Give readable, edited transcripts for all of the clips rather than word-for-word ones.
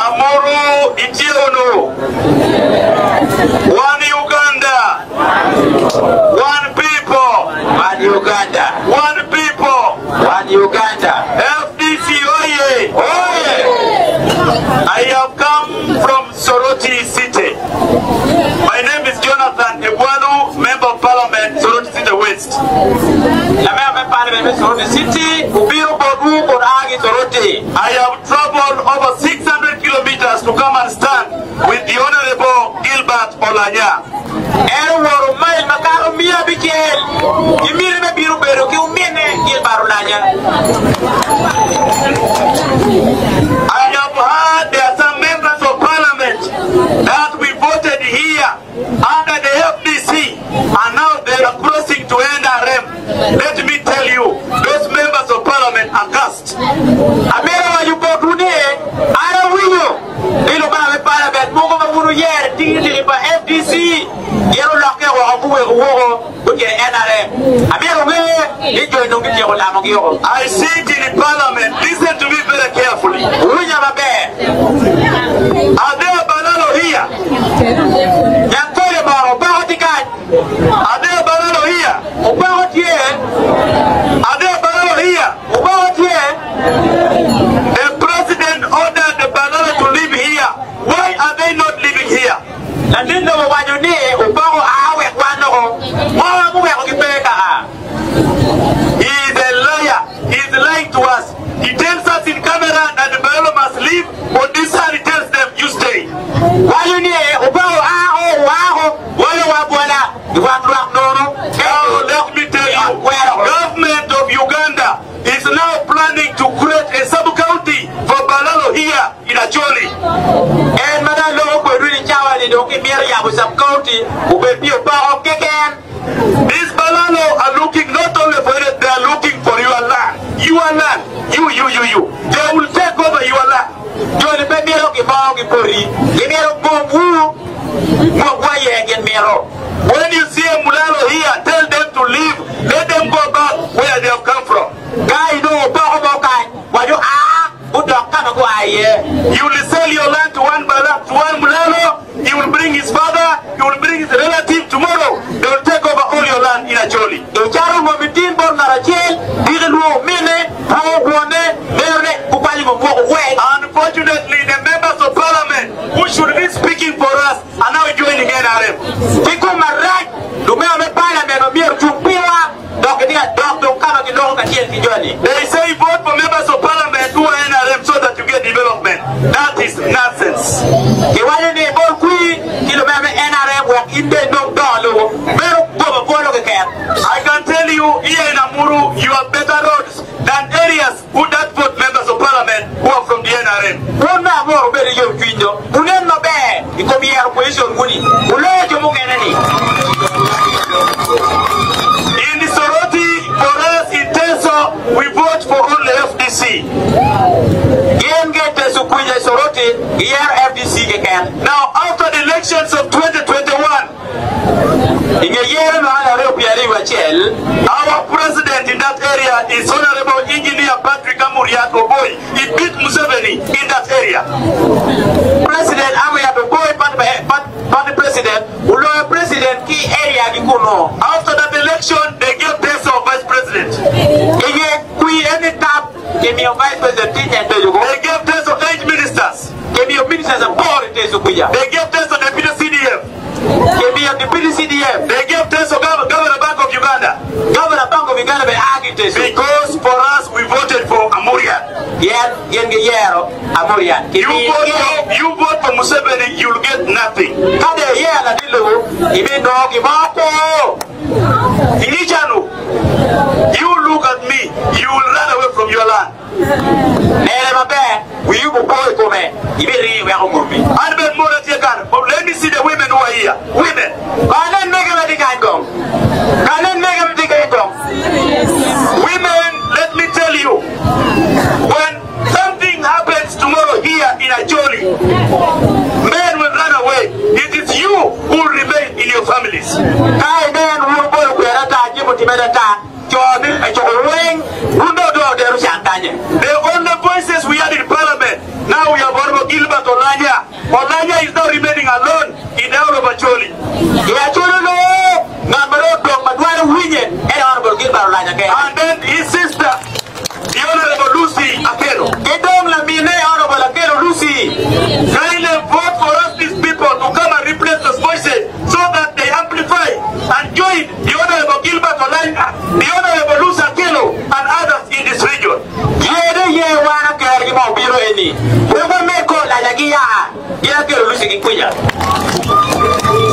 Amuru Itionu. One Uganda. One people. One Uganda. One people. One Uganda. FDC Oye. Oye. I have come from Soroti City. My name is Jonathan Ebwanu, Member of Parliament, Soroti City West. I have traveled over 600 kilometers to come and stand with the Honorable Gilbert Olanya. I have heard there are some members of Parliament that we voted here under the FDC and now they are crossing to NRM. Let me tell you, those members of Parliament are cursed. I sit in the Parliament, listen to me very carefully. Are there Balalo here? Are there Balalo here? Are there Balalo here? The president ordered the Balalo to live here. Why are they not living here? He is a liar. He is lying to us. He tells us in camera that the Balalo must leave. On this side he tells them, you stay. Now let me tell you, government of Uganda is now planning to create a sub-county for Balalo here in Acholi. These Balalo are looking not only for it, they are looking for your land. Your land. You. They will take over your land. When you see a Mulalo here, tell them to leave. Let them go back where they have come from. You will sell your land to one Mulalo. He will bring his father. He will bring his relative tomorrow. They will take over all your land in Acholi. Unfortunately, the members of Parliament who should be speaking for us are now joining NRM. They say vote for members of Parliament who are NRM so that you get development. That is nonsense. I can tell you here in Amuru, you have better roads than areas who don't vote members of Parliament who are from the NRM. In the Soroti, for us in Teso, we vote for only FDC. Now, after the elections of 2021, our president in that area is Honorable Engineer Patrick Amuriat Oboy. He beat Museveni in that area. President Amuriat Oboy, party president, president key area. After that election, they gave Teso vice president. They gave Teso 8 ministers. They gave Teso deputy CDF. They gave Teso Governor Bank of Uganda. Because for us we voted for Amuriat. You vote for Museveni, you'll get nothing. You look at me, you will run away from your land. Let me see the women who are here. Women. Women, let me tell you, when something happens tomorrow here in Acholi, men will run away. It is you who will remain in your families. The only voices we Olanya is now remaining alone in the Honorable Bacholi. And then his sister, the Honorable Lucy Akelo. Kindly vote for us, these people, to come and replace those voices so that they amplify and join the Honorable Gilbert Olanya, the Honorable Lucy Akelo, and others in this region.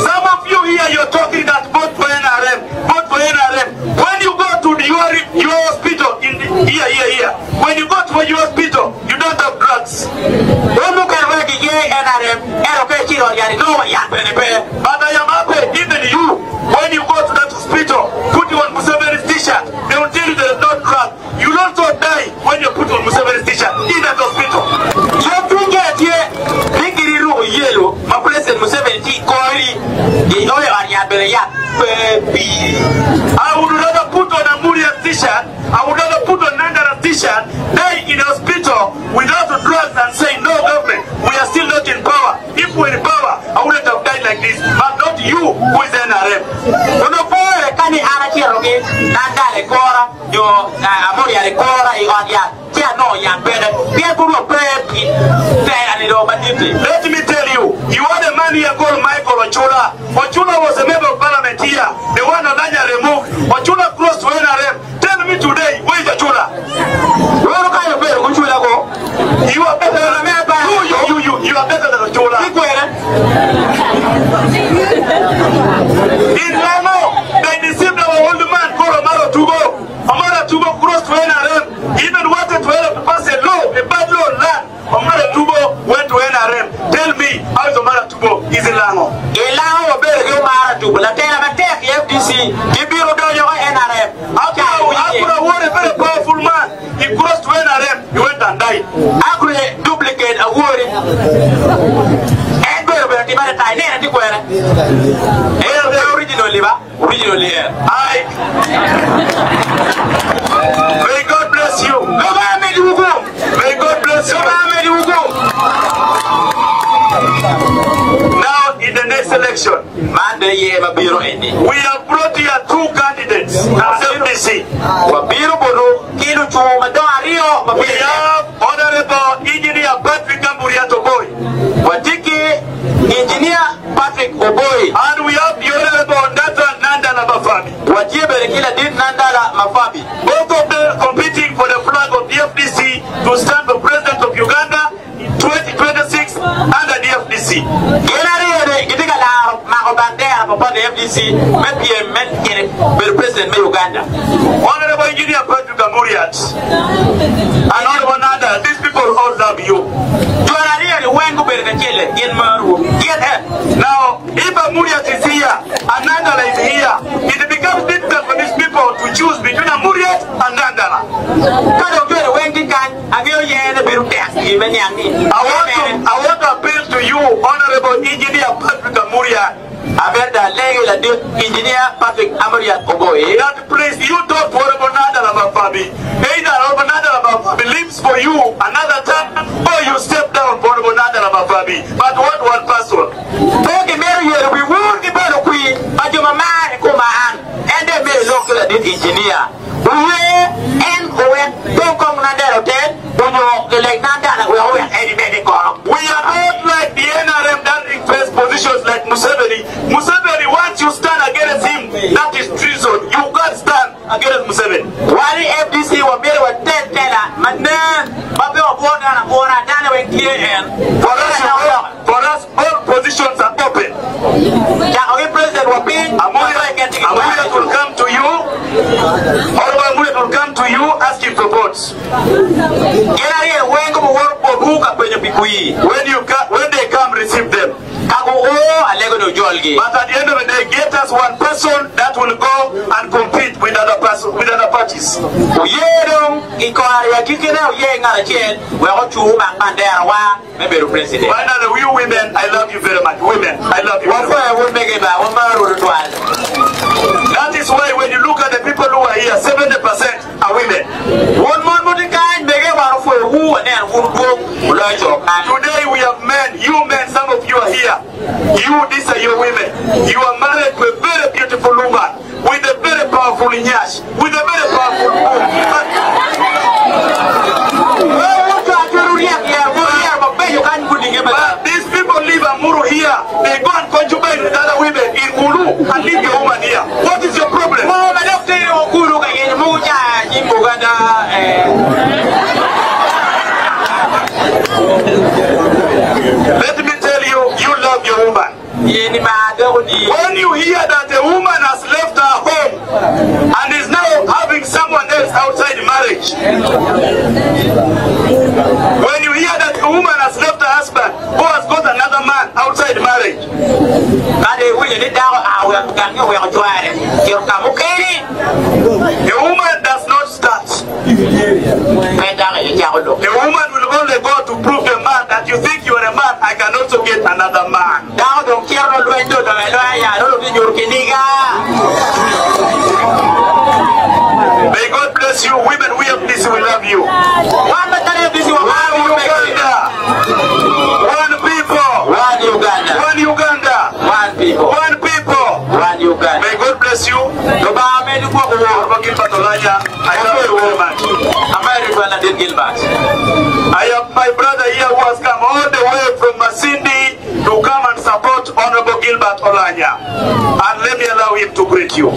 Some of you here, you're talking that vote for NRM, vote for NRM. When you go to your hospital, here, when you go to your hospital, you don't have drugs. But I am happy, even you, when you go to that hospital, put you on Museveni's t-shirt, they will tell you there is no drug. You will also die when you put on Museveni's t-shirt in that hospital. My president Museveni I would rather put on a Muria t-shirt, I would rather put on Nandara t-shirt, die in a hospital without drugs and say, no government, we are still not in power. If we were in power, I wouldn't have died like this. But not you, who is NRM. Let me tell you, you are the man here called Michael Ochula. Ochula was a member of parliament here. The one Olanya removed. Ochula close to NRM. Tell me today, where is Ochula? You are better than you are better than Ochula. In Lamo, they deceived our old man called Amara Tubo. Amara Tubo crossed to NRM. Even wanted to pass a law, a bad law on land. Amara Tubo went to NRM. Tell me, how is Amara Tubo? Is in Lango? Elango better go Amara Tubo. La tell him take FDC. Give you NRM. After a very powerful man, he crossed to NRM. He went and died. After duplicate a word. And originally here. May God bless you. May God bless you. Now in the next election, we have brought here two candidates as FDC. We have Honorable Engineer Patrick Amburiato Boy. Engineer Patrick Oboy. And we have the Honorable Nandala Mafabi. Both of them competing for the flag of the FDC to stand for President of Uganda in 2026 under the FDC. Honorable Engineer Patrick Amburiat and Honorable Nanda, these people all love you. Now, if Amburiat is here and Nandala is here, it becomes difficult for these people to choose between Amburiat and Nandala. I want to appeal to you, Honorable Engineer Patrick Amburiat. Engineer Patrick Amburiat Oboy. That please, you don't worry about Nandala Mafabi. Either Honorable Nandala Mafabi lives for you another time, or you step down for Honorable Nandala Mafabi. But one person. We won't give a queen, but your man come and they may look at this engineer. And don't come Nandala dead, when you like Nandala, we are any medical. We are not like the NRM that request positions like Museveni. Museveni, once you stand against him, that is treason. You can't stand against Museveni. Why FDC were made with 10 for us, all positions are open. Amburiat will come to you. Amburiat will come to you asking for votes. When they come, receive them. But at the end of the day, get us one person that will go and compete with other parties. Finally, you women, I love you very much. Women, I love you very much. That is why when you look at the people who are here, 70% are women. Today we have men, you men, some of Let me tell you, you love your woman. When you hear that a woman has left her home and is now having someone else outside marriage, when you hear that a woman has left her husband who has got another man outside marriage, a woman does not start. A woman will only go to prove the man that you think you are a man, I can also get another man. May God bless you, women. We have this, we love you. One Uganda, one people, One Uganda. One Uganda, One people. One people. One Uganda. May God bless you. I love you very much. I have my brother here who has come all the way from Masindi to come and support Honorable Gilbert Olanya. And let me allow him to greet you.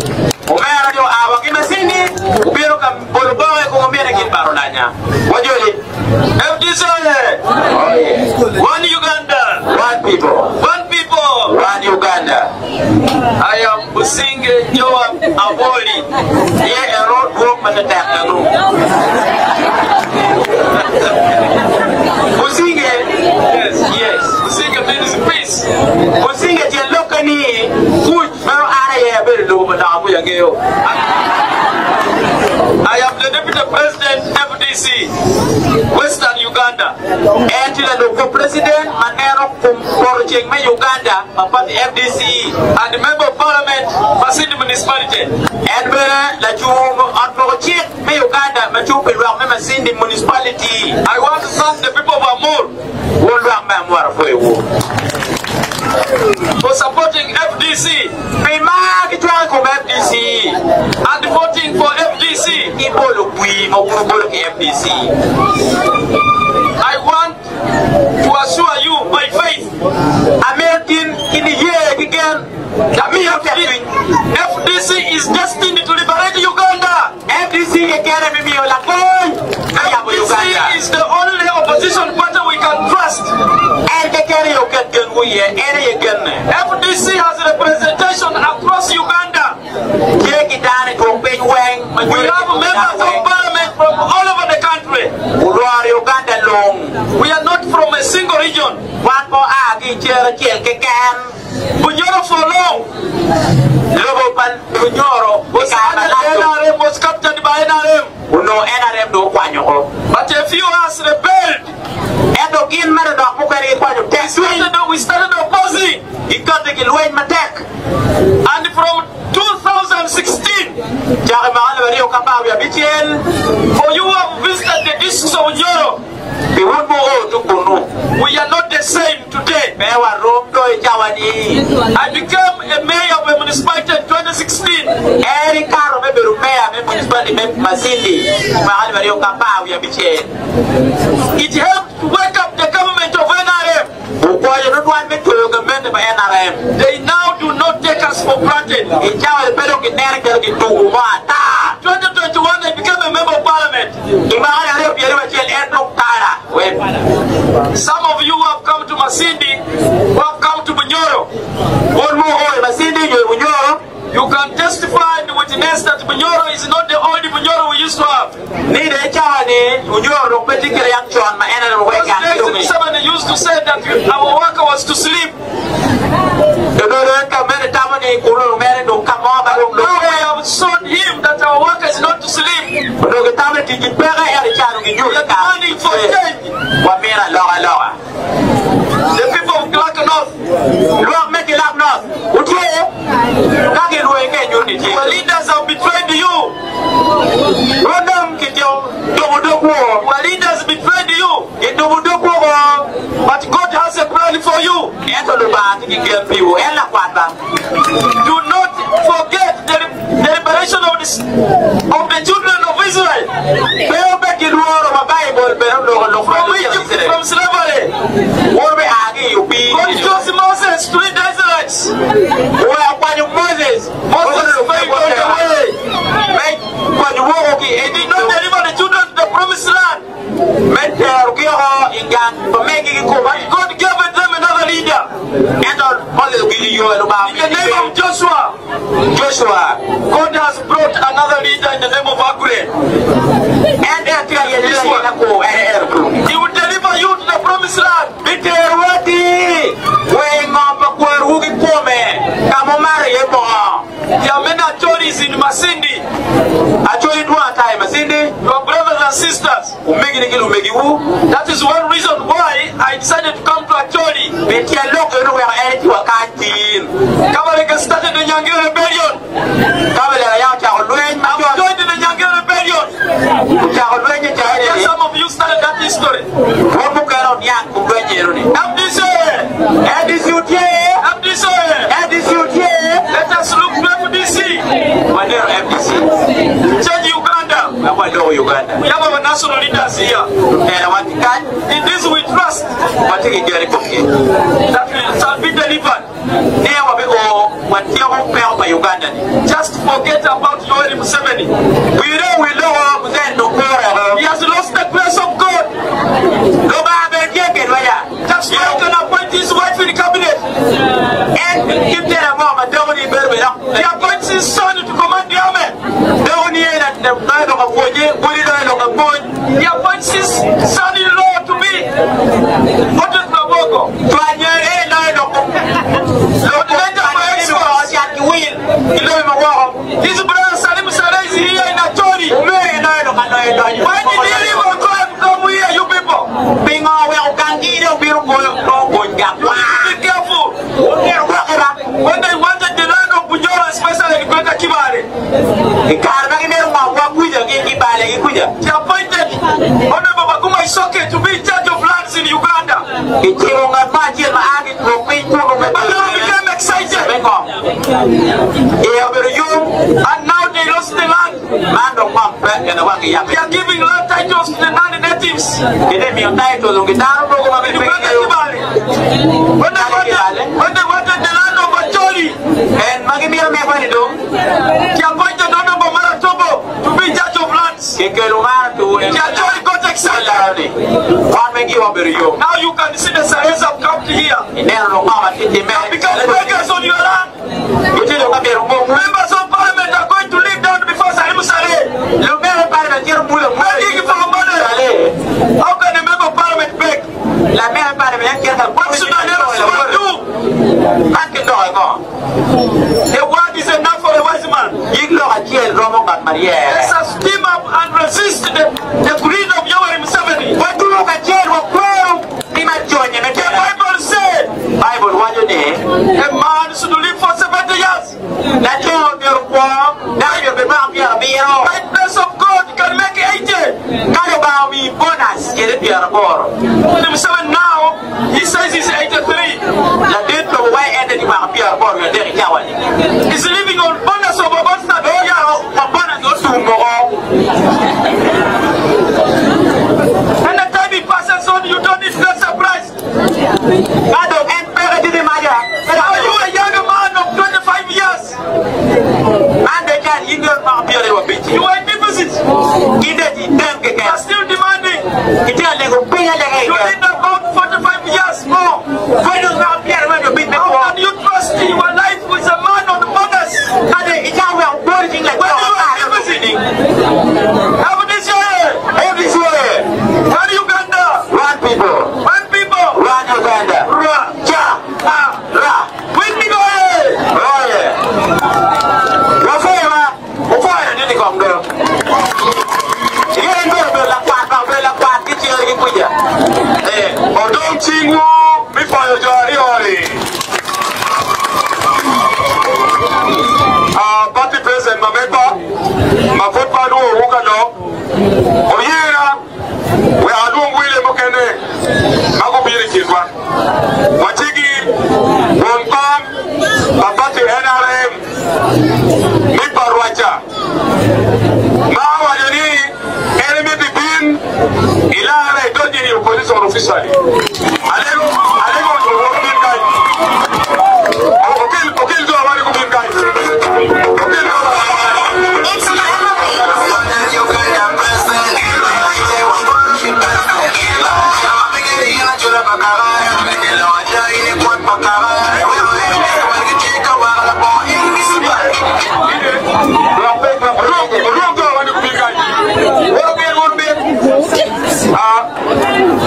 One Uganda, One people. one people. One Uganda. I am Businge Joab Aboli. Here a road walk with the techno. Businge, Yes. Businge means peace. Businge Jelokani. Good. Mero area very low, but I'm going to go. I am the Deputy President FDC, Western Uganda. And the President Manero Kumporching me Uganda about the FDC And the Member of Parliament, Masindi Municipality. and la you advocate me Uganda Machu Pilwa me Masindi municipality. I want to thank the people of Amur Won't rock my more for you. for supporting FDC Me ma kitwa ko FDC. and voting for FDC. Ibolo bui mo bolo FDC. I want to assure you by faith American in the year again. that FDC is destined to liberate Uganda. FDC again me la boy. FDC is the only opposition party we can trust. And the carry you get we again. FDC has representation across Uganda. Take it down to pay wang. We have members of parliament from all over the country. Uganda long. We are not from a single region. One for Agi Cherkin. Bunyoro for long. Lobopan Bunyoro NRM was captured by NRM. No NRM do Quanyo. But a few has rebelled. And again, Maradoc Mukari Quanyo test. We started opposing. He got the Gilwain Matek. And from 2016, for you who have visited the districts of Bunyoro, we are not the same today. I became a mayor of a municipality in 2016. It helped to wake up the government of NRM. They now do not take us for granted. 2021, I became a member of parliament. Some of you who have come to Masindi, who have come to Bunyoro, you can testify and witness that Bunyoro is not the only Bunyoro we used to have. Someone used to say that our worker was to sleep. Now we have shown him that our worker is not to sleep. We are planning for change. The people of Clark North, the leaders have betrayed you. Our leaders betrayed you. But God has a plan for you. Do not forget the liberation of the children of Israel from slavery. God chose Moses to lead the Israelites. Moses failed on the way. He did not deliver the children the name of Joshua, God has brought another leader in the name of Agure. He will deliver you to the promised land. There are many Achoris in Masindi. Your brothers and sisters. That is one reason why I decided to come to Acholi. Kabaleka started the Nyangere Rebellion. I'm joined in the Nyangere Rebellion. Some of you started that history. Let us look to FDC. Change Uganda. We have our national leaders here. In this we trust that we shall be delivered. Just forget about Yoweri Museveni. He has lost the grace of God. That's why he can appoint his wife in the cabinet. He appoints his son to command the army. He appoints his son-in-law to be Otis Maboko. His brother Salim Saleh is here in Acholi. When did he even come here, you people? Be careful. When they wanted the land of Bujora, especially in Greater Kibale, he appointed Honorable Baguma Isoke to be in charge of lands in Uganda. But now became excited. And now they lost the land. They are giving land titles to the non-natives. When they wanted the land of Acholi, he appointed Honorable Maratobo to be in charge of lands. The Acholi got excited. Now you can see the Sahels have come to here. Because beggars on your land. Members of parliament are going to live down before Salim Saleh. Begging for money. How can a member of parliament beg? What should I never do? The word is enough for a wise man. Let us team up and resist the greed of Yoweri Museveni. The Bible said a man should live for 70 years. By the grace of God, you can make 80. Now, he says he's 83. He's living on bonus of about 30 years. And the time he passes on, you don't need that surprise. Are you a young man of 25 years? You are in deficit. You are still demanding. You need about 45 years more. How can you trust your life with a man on the bonus? When you are deficit. How this way? One Uganda. One people. One people. One Uganda. When we go ahead. Party President Mameba, Mafopa no Wukano, Oyera, we are doing William Mokene, Magobiri Kizwa, Watigi, Wonpam, Babati NRM, Nipa Rwacha, Mawajani, enemy begin, Ilana, don't need your position officially. Alego,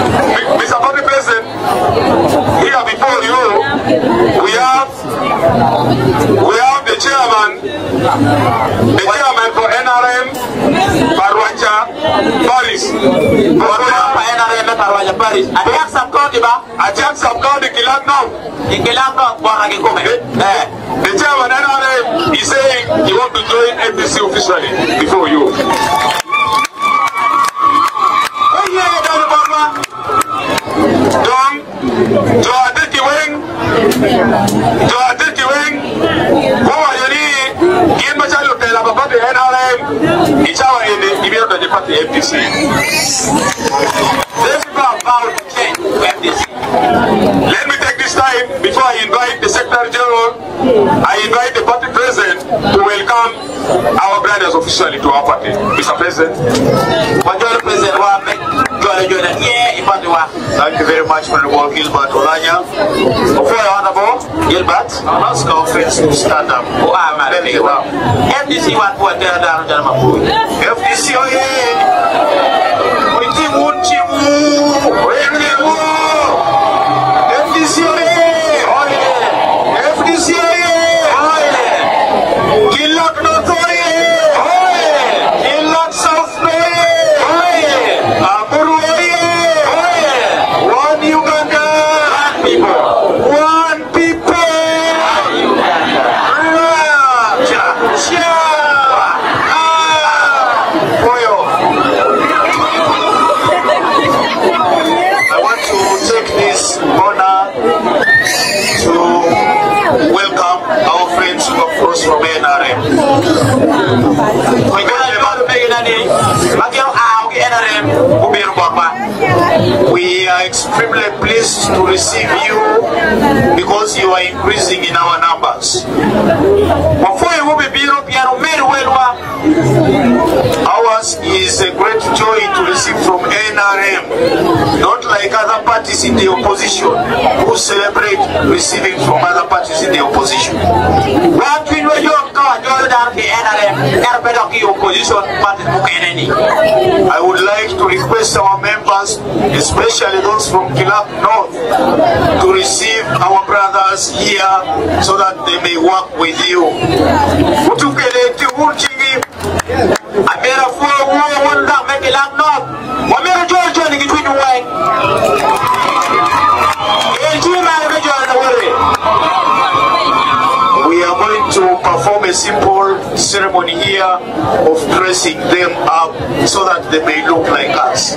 Mr. Party President, here before you, we have the chairman for NRM, Parwaja Paris. Ajak sub-county ba? Ajak sub-county Kilang now. Kilang now, the chairman NRM is saying he wants to join FDC officially before you. Let me take this time before I invite the Secretary General. I invite the party president to welcome our brothers officially to our party. Mr. President. Thank you very much, Honorable Gilbert Olanya. Before Honorable Gilbert, ask our friends to stand up. FDC FDC, oh yeah! From NRM. We are extremely pleased to receive you because you are increasing in our numbers. Ours is a great joy to receive from NRM, not like other parties in the opposition who celebrate receiving from other parties in the opposition. I would like to request our members, especially those from Kilang North, to receive our brothers here so that they may work with you. We are going to perform a simple ceremony here of dressing them up so that they may look like us.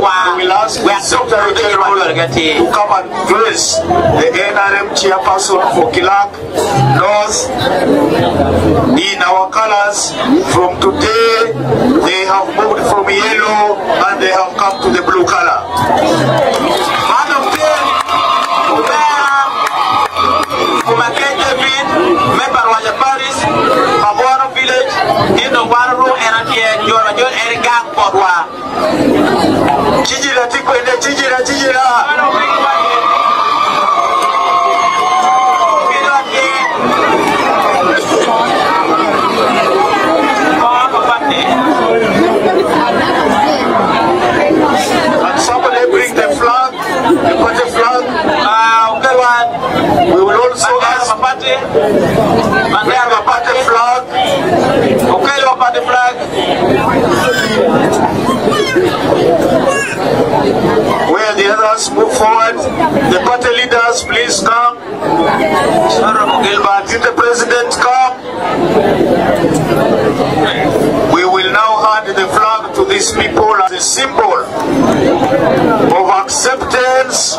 I will ask the Secretary General to come and dress the NRM chairperson for Kilang North in our colors. From today, they have moved from yellow and they have come to the blue color. Chijira tikwende chijira. And somebody bring the flag, the party flag. We will also ask the party flag. Okay, the party flag. Where the others move forward, the party leaders please come. Did the president come? We will now hand the flag to these people as a symbol of acceptance.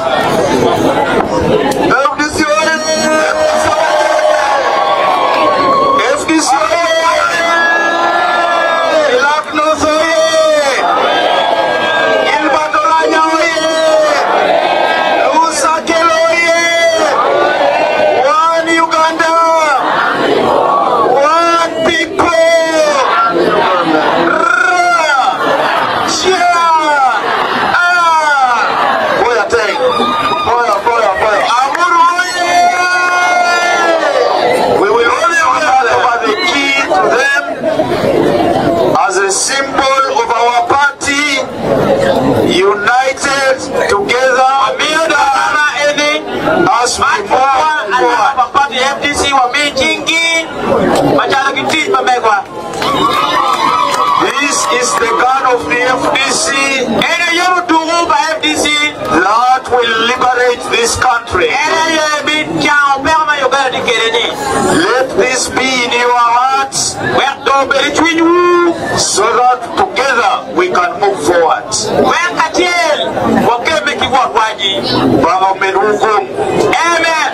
We will only hand over the key This is the gun of the FDC that will liberate this country. Let this be in your hearts so that together we can move forward. Amen.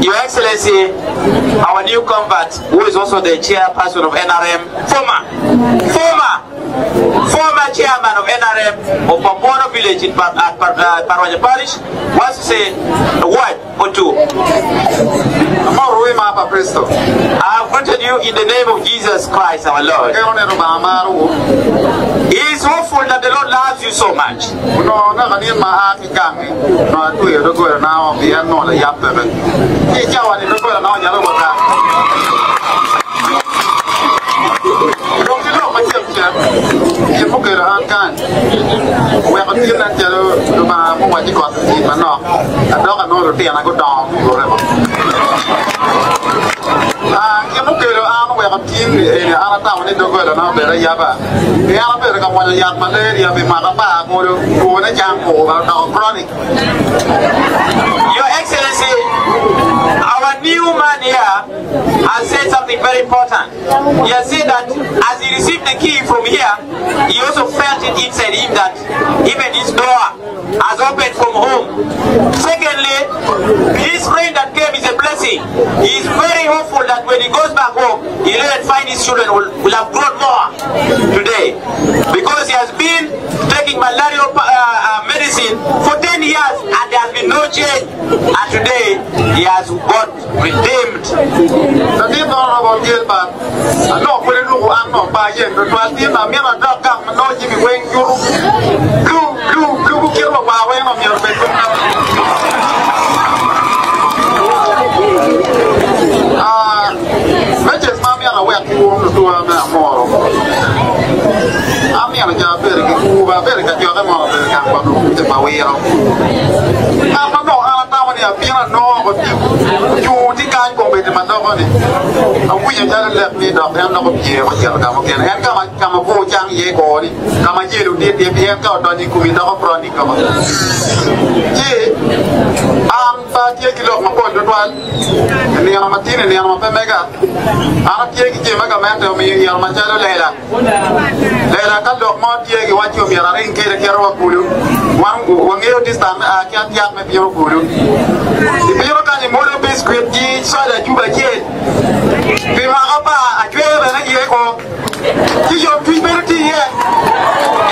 Your Excellency, our new convert, who is also the chairperson of NRM, former chairman of NRM of Pambono village at Parwaja Parish, wants to say a word or two. I have greeted you in the name of Jesus Christ our Lord. He is hopeful that the Lord loves you so much. Your Excellency, our new man here has said something very important. He has said that as he received the key from here, he also felt it inside him that even his door has opened from home. Secondly, his rain that came is a blessing. He is very hopeful that when he goes back home, he will find his children will have grown more today. Because he has been taking malaria medicine for 10 years and there has been no change. And today, he has got redeemed.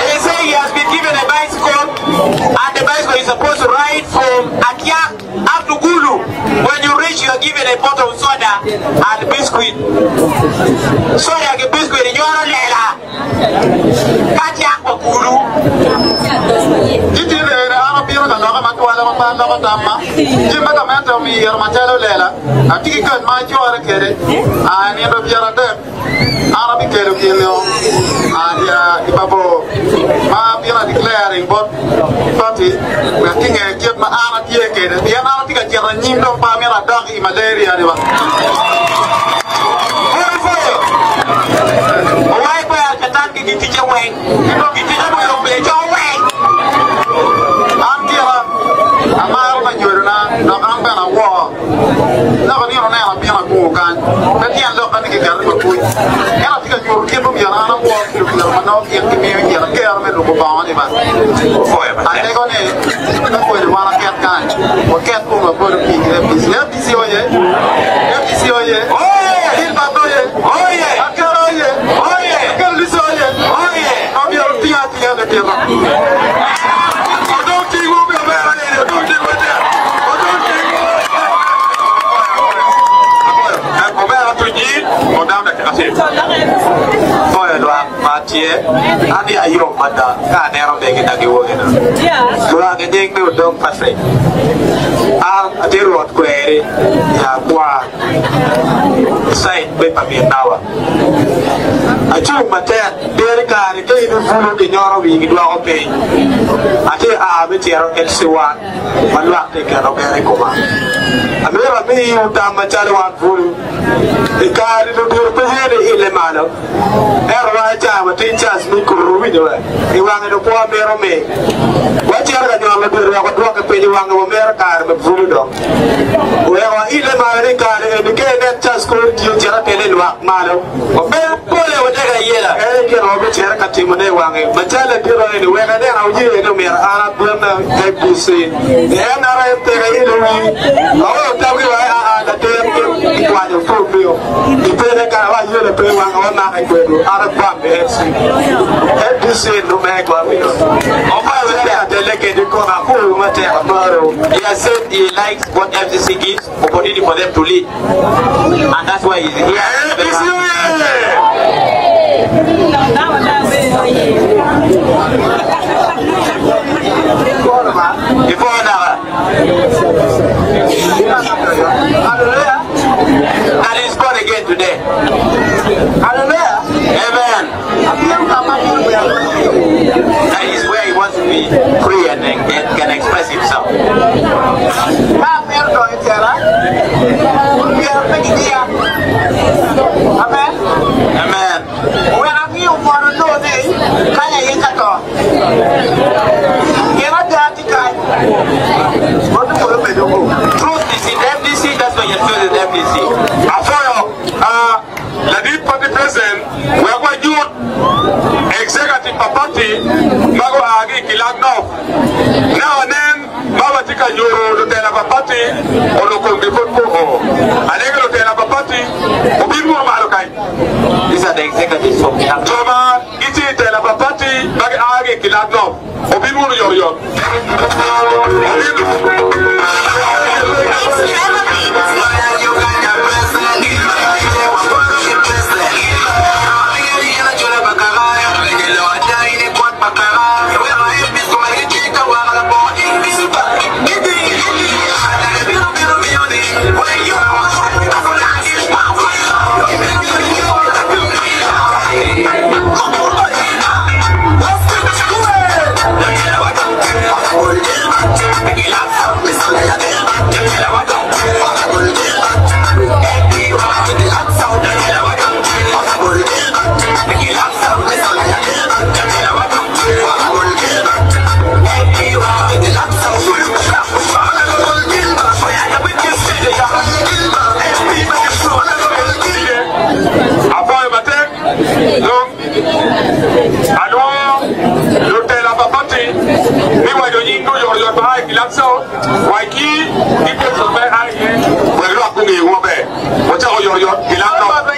They say he has been given a bicycle, and the bicycle is supposed to ride from Akiak up to Gulu. When you reach, you are given a bottle of soda and biscuit. Soda and biscuit, and you are Lela. Akiak or Gulu. Declaring both party, we are thinking get my aunt here. We are now thinking get a new Pamela dog in malaria. Why by a Kataki teacher way? It is a way your way. I'm here. I'm out of Jurna, no, I'm gonna war. Nobody on our piano book, but he look at the girl. I think you'll give me an hour walk to the Manoki and community and care of the Bobani. I take on it, not with one cat kind. Or cat room of Burger King, FDC, oh yeah, FDC, oh yeah, oh yeah, I can't, oh yeah, oh yeah, I can't listen, oh yeah, oh yeah, I'm your theater together. I don't think we'll be a man, I don't think we're there. I don't think da kasi ko ya do matie ani ayo mata ka ne ro be ke da ke wo ke na so la ke ding me do pasre a de ro ko ere ya kwa sai be pa mi nawa a chu mate de ka ni ke ni fulu ke nyoro wi ki do ko pe ate a be ti ro ke siwa malwa ke ro be ko ma amira mi ta ma chale wa fulu e ka ri do pe hele ile malo ero wa cha ma tin chas mi ko ru wi do e wa ngado ko mero me wa ti ara ga ma be ro ko do ke pe wa ngado mero ka me fulu do we wa ile ma ri ka ni ke ne chas ko ti jara ke le wa malo ko be ko le wa daga yela e ke ro be ti ara ka ti mo ne wa ngai ma chale ti ro ni we ga ne ra uji no mero ara bu na e bu se e na ra te ga ile wi o ta wi wa a da te ko wa do fu bio di pe ne ka wa yele pe wa ngao na ai kwedo ara ba me si e bu se no me ko wi o fa we ya te le ke di ko na ku ma te amaro he has said he likes what FCC gives opportunity for them to lead and that's why he's here before now and he's born again today. Hallelujah. Amen. That is where he wants to be free and can express himself. Amen. Amen. When I'm here for a no day, can I get a car? You're not the guy. Truth is in FDC, that's why you're still in FDC. La deep party president, we are going to executive party, Mago Agi Kilagno. Now and then, Baba Tika Yoro, the Tela party, or the Kongo, Alego Tela party, Obimu Marokai. These are the executives from Toma, Iti Tela party, Mago Agi Kilagno, Obimu Yoyo.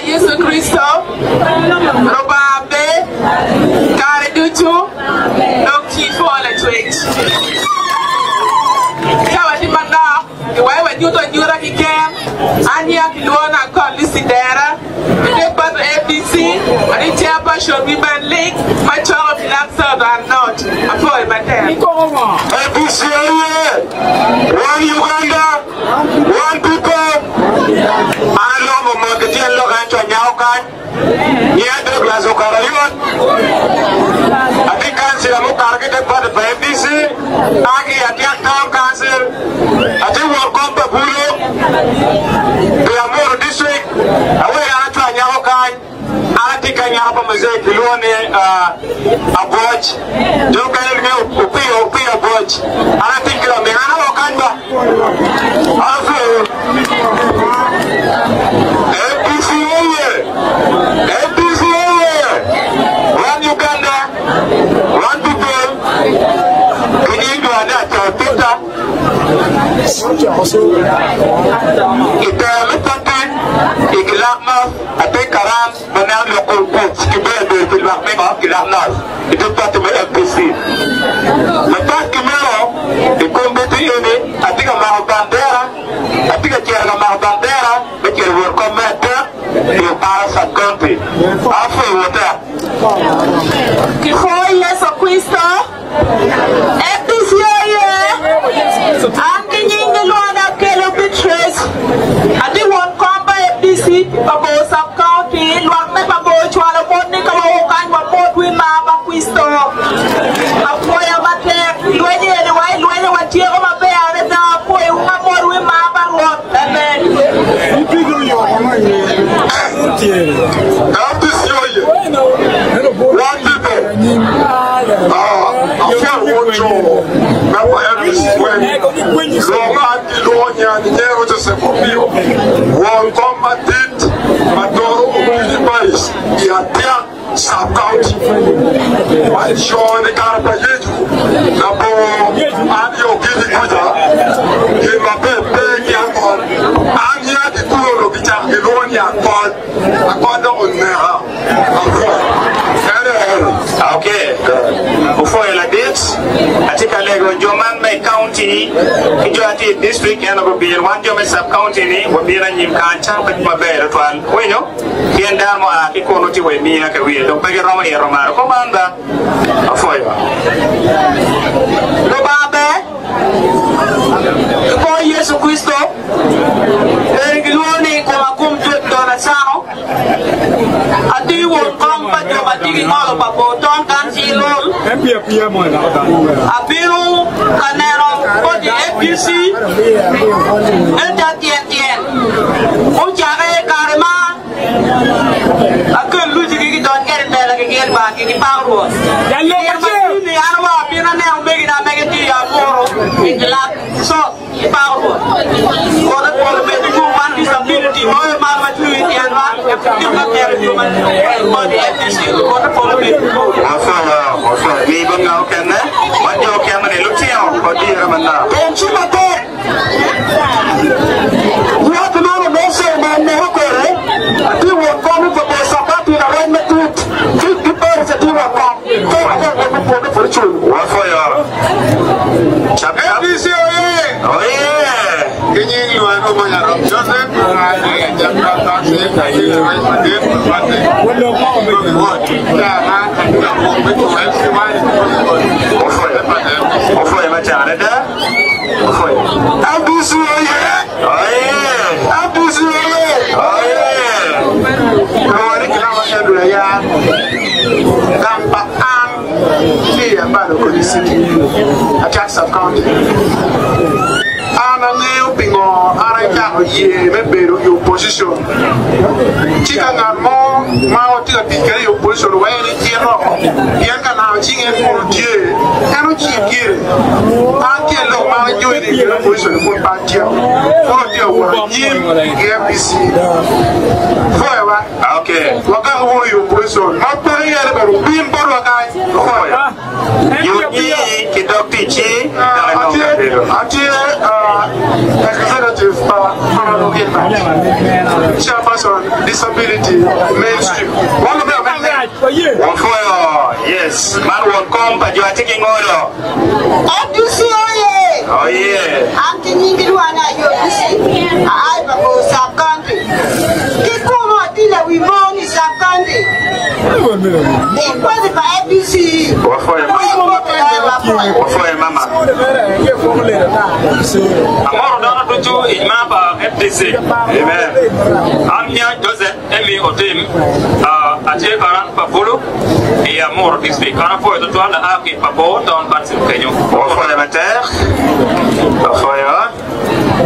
Yesu Kristo, Robabe, Kariduchu, Dokifo le tweet. Kawa di manda, iwewe nyuto nyura kikem, anya kiluona kwa lisidera, the part of FDC, and the chairperson Women League, my child of Laxo and not, I told my dad. FDC, one Uganda, one people. I love a marketing look at Nyaukan. Near the Glasgow, I think Council of targeted by the FDC, Aki at Town Council, I think we'll come to Bulu, the Amur district, away at Nyaukan, I think I have a mosaic, a watch, don't get a watch, I think I'm a Kanda. One Uganda, one people, can you do that? I think Karam, but now local books, you better do it is part of FPC. The back tomorrow, the committee unit, I think I'm Bandera, I think I care about Bandera, but you will come back there, you pass a County. Afu wata. Kifo Yesu Kristo. Anti nyingi luana kelo betrays. Adi won komba FDC babo sub county luan me babo chwala moni kama ukan wa modwi mama Kristo. Apoya mate luenye watie o mabe areta apoya unga modwi mama ruot. Amen. Sub-county. Why show the Carapayetu? Nabo, Adio Gidi Kuja, Gimabe, Yankon, Anya, the Kuro, Vitam, Gilonia, Akon on Mera. Okay, before you like this, I take a leg on Joman County, Kijati District, and will be in one Joman sub county, will be in Kancha, but my bed at one. We know, he and Dama, Equality with me, like a weird, don't pay Roma, Romano, Commander, a foyer. No Baba, 4 years of Christo, very good morning, come to Donasano. I do want come, but you're taking all of a bottom, can't see all. Abiru, Canero, for the FPC, and that TNTN. Ojare Karma, I couldn't lose it, don't get it there again back in the power. The Arawa, Pinana, making a negative in the lab, so power. For the medical one disability, all maturity and one, human, for the FPC, for the follow me. We will now can what your camera looks out for dear Ramana. Don't you know that? You have to know the most man never go. You will come for the support in a random group. 50 birds that you will come. For the children. What for your chapter? Oh, yeah. Can you know my Joseph? Opposition. Chica Namo, Mao Tika Pika, opposition, where it came up. Yanka now, Ching for Dieu, and Ching Gil. Until Low Mount doing the opposition for Pantia. For your Jim, FPC. Forever. Okay. What are you opposition? Not very ever, being Borogai. You need Dr. Chi, representative Chairperson, disability, mainstream. One of them, yes, man will come, but you are taking order. Oh, yeah. I'm thinking you are not your I propose sub country. Kikuma Tila, we born in sub country. It was the FBC. What for your mama? I'm going to in Mapa FDC. Amen. I'm here, Joseph, Emmy, or Tim, Ache Karan Papulu, a more this week. Can afford to turn the Aki Papo down Bansim Kenyo. What for the matter? For you?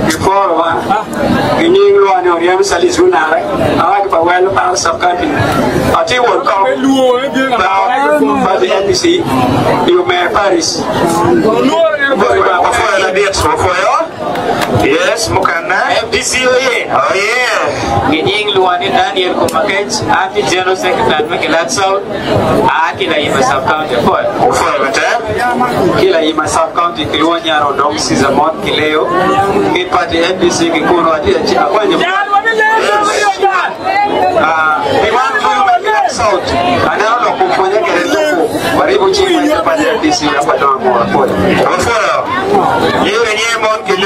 Before one, in England, or Yam Salizuna, I like well power sub country. I tell you what, come by the NBC, you may Paris. Yes, Mukana, FDC. Oh, yeah. In England, Daniel Comakage, Anti General Secretary Michael Akila Ima Sub County for Kila Ima Sub County, Kilonia, or Dom Sizamon, Kileo, made party FDC, Kikuno, South, and I don't know who but even chief this year, but don't go for you and your monkey.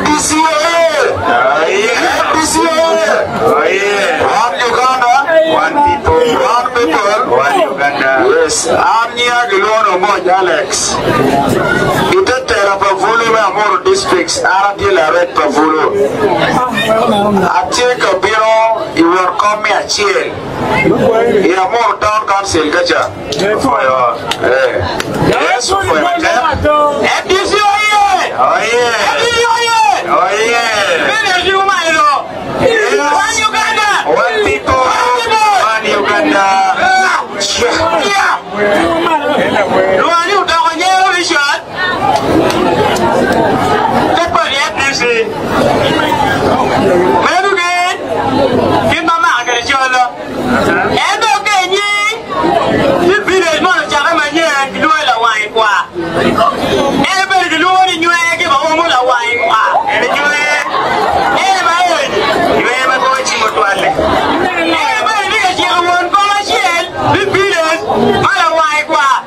FDC. Yes, Anya Gilono Moja Alex. Itetera Pavulu Amoro districts, Aratila Red Pavulu. Achiel Kabiro, you will come here, chill. Amoro Town Council, Gaja. For your, yes, for your FDC, oh yeah! Oh yeah! Oh yeah! Finish you, Milo! One Uganda! One people! One Uganda! Yeah! You want you to go here, Richard? That's what you have to say. Where do you get? Give my mark at the shoulder. And okay, the village man, Jaramania, and do a wine. Everybody do what you give a woman a wine. And you ever go to Chimotuale. Everybody is your one commercial. The village, Malawaikwa.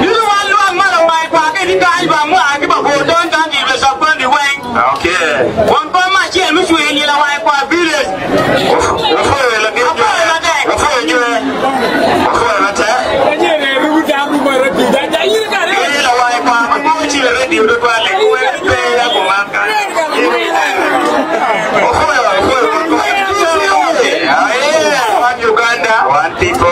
You don't want to Malawaikwa, any guy, but more, give a whole don't give us up on the wing. Okay. One commercial, which we in the Waikwa village. One people,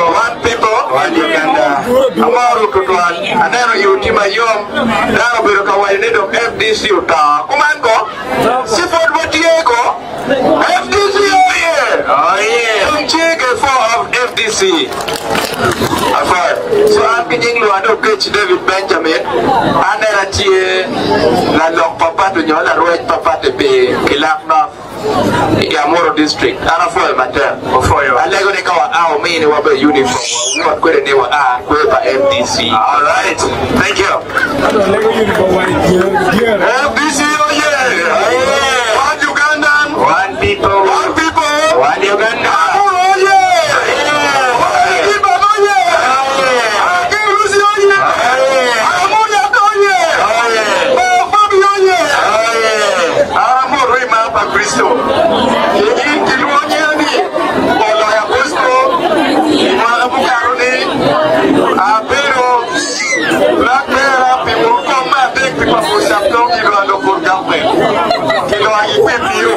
one Uganda. Amaru Kutwan, and then you Tima Yom, now we look away of FDC Uta. Kumango, Siford Watiego, FDC, oh yeah, check of FDC. So I'm beginning to advocate David Benjamin, and then at La Long Papa to Yola Roy Papa to be Kilak North. Amoro district, and a foil matter. I like to go out, meaning what a uniform. What could they were MDC? All right, thank you. MDC, oh yeah. One Ugandan, one people, one Uganda. Oh yeah. One people, oh yeah. Cristo, y Kiluanyani, Olaya Costo, Malabucaroni, Apero, Black Bear, people come and take people for Sapton, Kilo for Camping. Kilo, I equip you,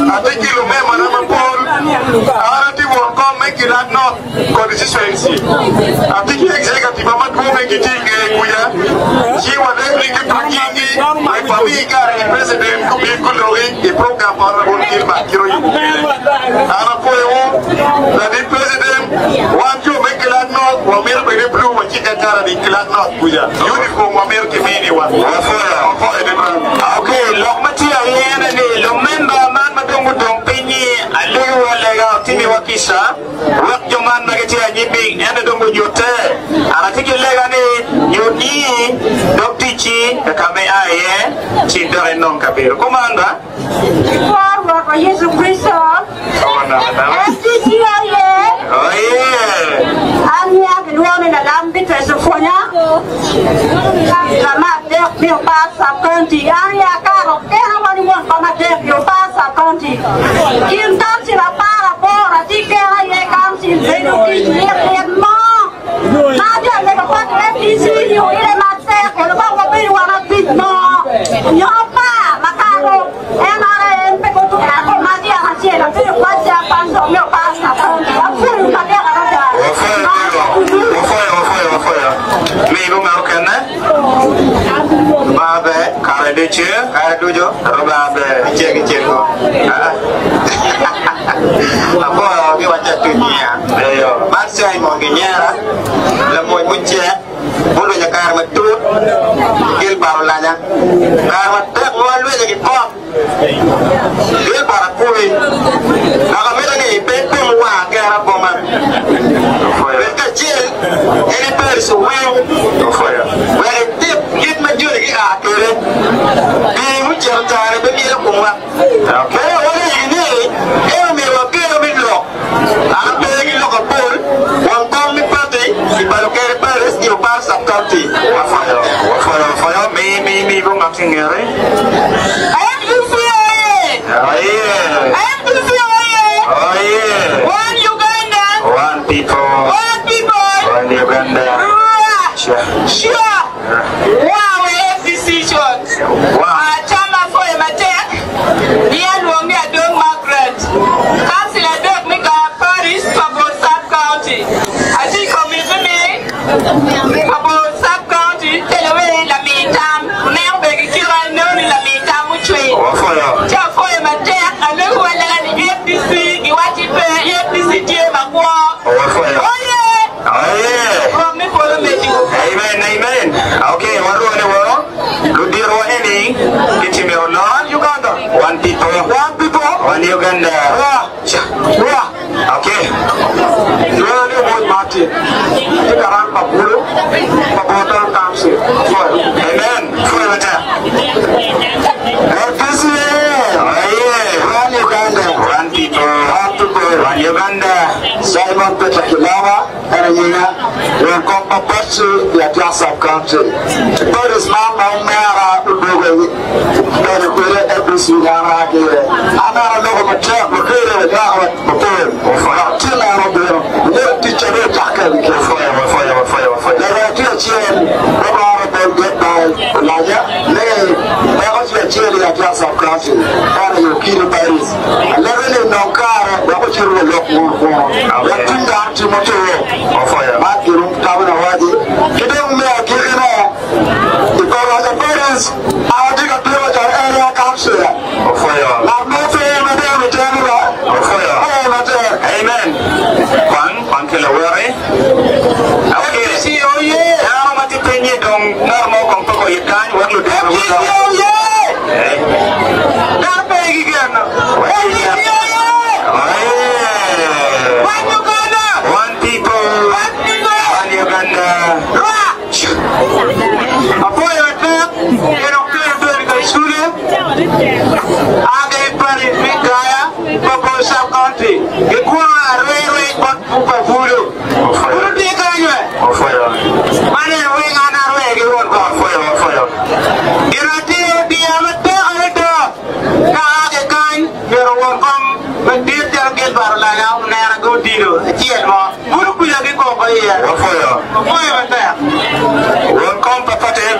I think you remember number Paul. Arati won't come make it not consistency. I think the executive of my make it she was able to my family president could be a program for Gilbert. The president want to make it not for me to blue when she can tell the class not uniform American anyone. Okay, Lokmatia and Lomember man Matongo Penny, I live Timmy Wakisa, work your man Magatia Yipping and the Dongo Yote, and I think you legane, you need Dr. Chi, the Kamea, Chindra non Capero. Commander, for Jesus Christ, oh yeah, I'm having one in a lambit as a foya. The map will pass a county, Aria Caro, anyone from a death, you'll pass a county. In Council of Parapora, TK Council, they don't need more. Nadia, they don't want to let me see you in myself, and what will be one of bit more. Your pa, Macaro, MRN, people to have Madia, and she had a few what's your pants of your past. I'm full of Babe, Karaduchu, Karadujo, Robabe, Checo. A boy, you want to hear. Mansai Mongiera, La Moiche, Buluja Carmatu, Gilbar Lana, Carmat, always a pop. Gilbar Pui, Nagamini, Benton, Caraboma. Any person where a tip, get my duty accurate. Being with your time, but you don't want. Okay, what do you need? Enemy will get a bit low. I'm begging look a pool. One comedy party, if I look at the Paris, you pass up county. For me, go nothing here. I'm the CIA. Oh, yeah. I'm the CIA. Oh, yeah. One you guys. meeting. One Uganda. One people. One Uganda. Okay. Amen. One people. One Uganda. Simon Peter Kilawa and we'll come up to the Plaza country. But his mama Mara Ubuwe, then the Queen every single here. I'm not a local material, but really without a poem for our children of them. Little teacher, they talk and fire. They were teaching about get by Elijah. They was the children at Plaza country. And you kill Paris. And never in no car, but what you will look for. Let him down to Motor or fire. Matthew, coming away. You don't make it because of the parents, I'll take a play with our area council. Or fire. I'm not saying that I'm a general. Or fire. Amen. One Kilawari. Okay, see you, yeah. How much opinion don't know more comfortable you can work with them. Not big again.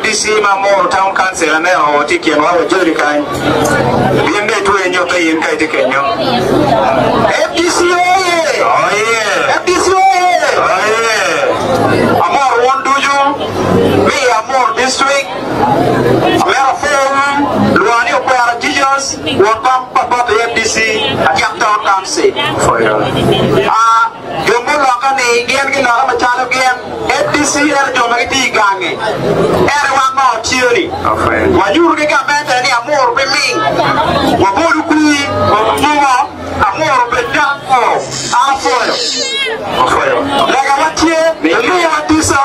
FDC Mamor Town Council and now Tiki and our jury kind. Being made to your pay in Kaitikenyo. FDC, oh yeah, FDC, oh yeah. Amor won't do you, me Amor district, America, Luani Opera teachers, will come about the FDC at Young Town Council. For you. FDC er jomagiti gange er wango chiori wajuru ke kamenda ni amor be ming wabodu kui wabuwa amor be dango afoyo daga watie ni atisa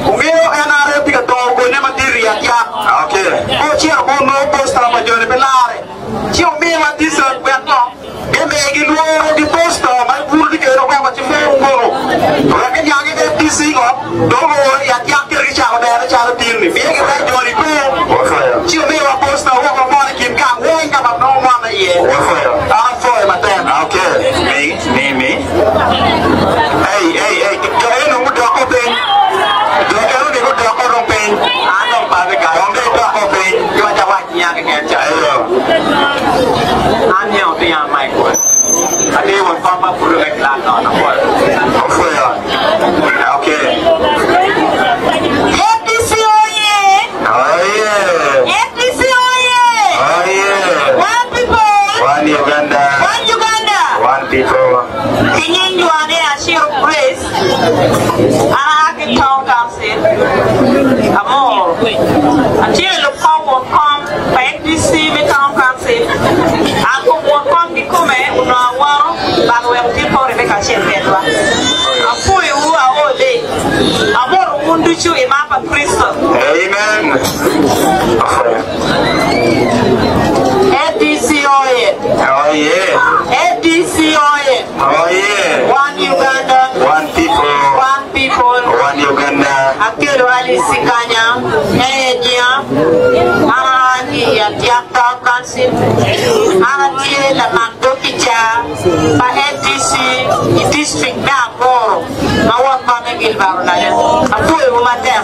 umeo enare pika tongo ne matiri ya okay o chia ko no posta majone belare chi umeo atisa beto eme giluoro di posta ma pur di ero kwa chifu ngoro raga yangi FDC go dogo ya kiri cha odera cha tinni biege ra jori ko chi me wa posta wa ko mona kim ka wenga ba no mama ye afoyo maten okay me hey do eno mudo ko pen do eno ni mudo ko ro pen ano ba ga onde do ko pen yo ja wa nya ke cha anyo te ya mai ko ade won papa puru ek la no na ko afoyo okay One Uganda. One people. Kenyan Juane Ashir Praise. Anaki Town Council. Amor. Until the power will come by FDC Town Council. Uncle will come become Unawaro, but we have people Rebecca Shepard. Afu you are all day. Amor Munduchu Imapa Crystal. Amen. FDC oil. Oh yeah. FDC oil. Oh yeah. One Uganda. One people. One people. One Uganda. Akiro Ali Sikanya. Enya. Arani ya Tiaka Council. Arati la Mandokicha. Pa FDC district Nagoro. Mawa Mame Gilbar na ya. Afuwe umatem.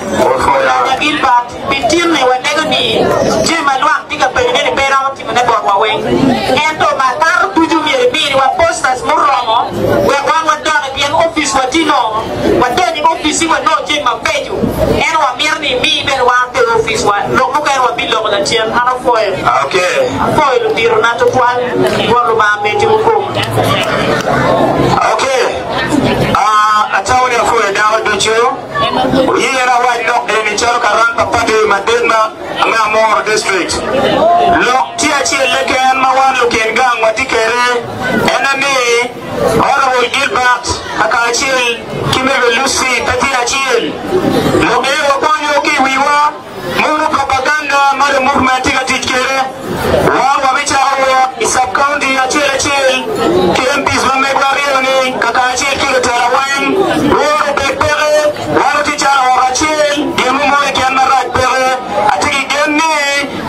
Na Gilbar. Bitirne wanegoni. Jema luang tiga penene pera wati menebor waweng. Ento matar tujuh miribiri wa postas muromo. Wa dona bien office wa tino. Wa doni office wa no jema peju. Eno wa mirni mi ben wa te office wa. No muka wa bilo la tien ana foil. Okay. Foil diro na to twal. Wolo ba meju ko. Okay. Atawni foil dawa ducho. Yera wa no ni choro karan party Madena Ngamor district. Look, Tiachi Leken Mawan Luken Gang Watikere, enemy, Honorable Gilbert, Akachil, Kimere Lucy, Tatiachil. Lobe Waponyoki, we were Muru Propaganda, Mother Movement Tikere, Wawa Michawa, Isab County, Achil, KMPs Mamegwarioni, Kakachil, Kilatarawang, Roro Pepere, Wano Ticha or Achil, Yamumo Kamara Pere, Atiki Gemi,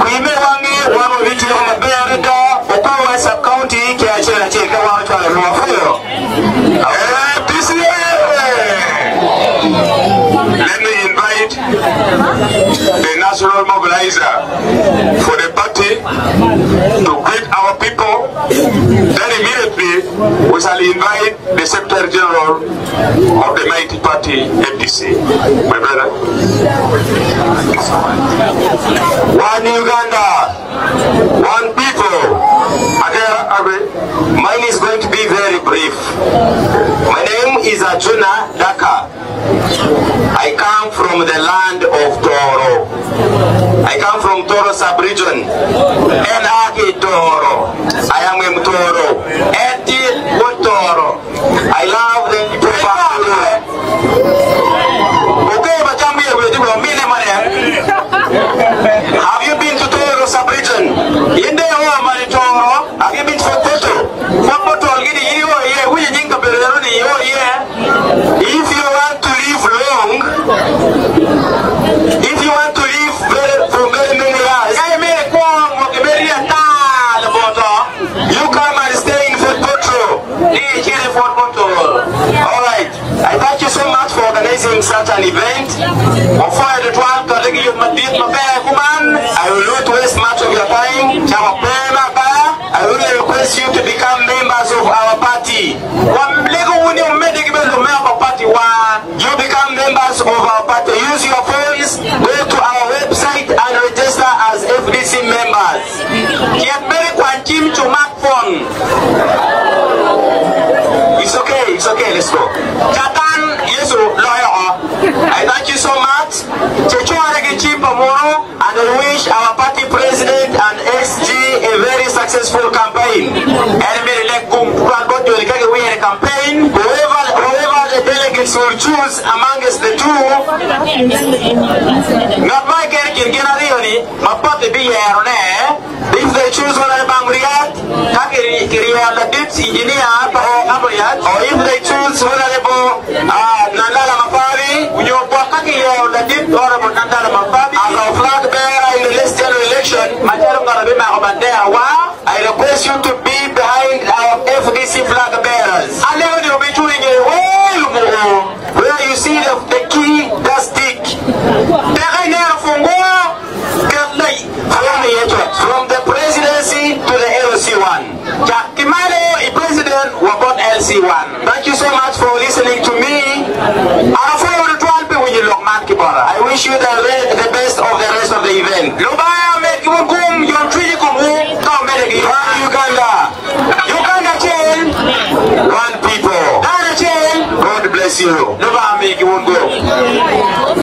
Wimewangi, one of which on the Berida, Okawa Sub County, Kachil, Kawan, let me invite the national mobilizer for the party to greet our people. Then immediately we shall invite the Secretary General of the mighty party FDC. My brother. One Uganda, one people. Mine is going to be very brief. My name is Ajuna Daka. I come from the land of Toro. I come from Toro sub-region. And Aki Toro. I am in Toro. Eti Toro. I love the people of okay, but come here with you. Have you been to Toro sub-region? In the home of Toro, have you been to Fopoto? Fopoto, if you want to live long, if you want to live for very many years, you come and stay in Fort Potro. Alright, I thank you so much for organizing such an event. I will not waste much of your time. I will request you to become members of our party. You become members of our party. Use your phones, go to our website and register as FDC members. It's okay, let's go. I thank you so much. And I wish our party president and SG a very successful campaign. Campaign. Whoever the delegates will choose amongst the two, not my if they choose one of Bangriat, or if they choose one of Nandala Mafari, as a flag bearer in the next general election, I request you to be behind our FDC flag bearers. Where you see the key, the stick. From the presidency to the LC1. Kimale, president, we got LC1. Thank you so much for listening to me. I wish you the best of the rest of the event. Uganda chain, one people. God bless you.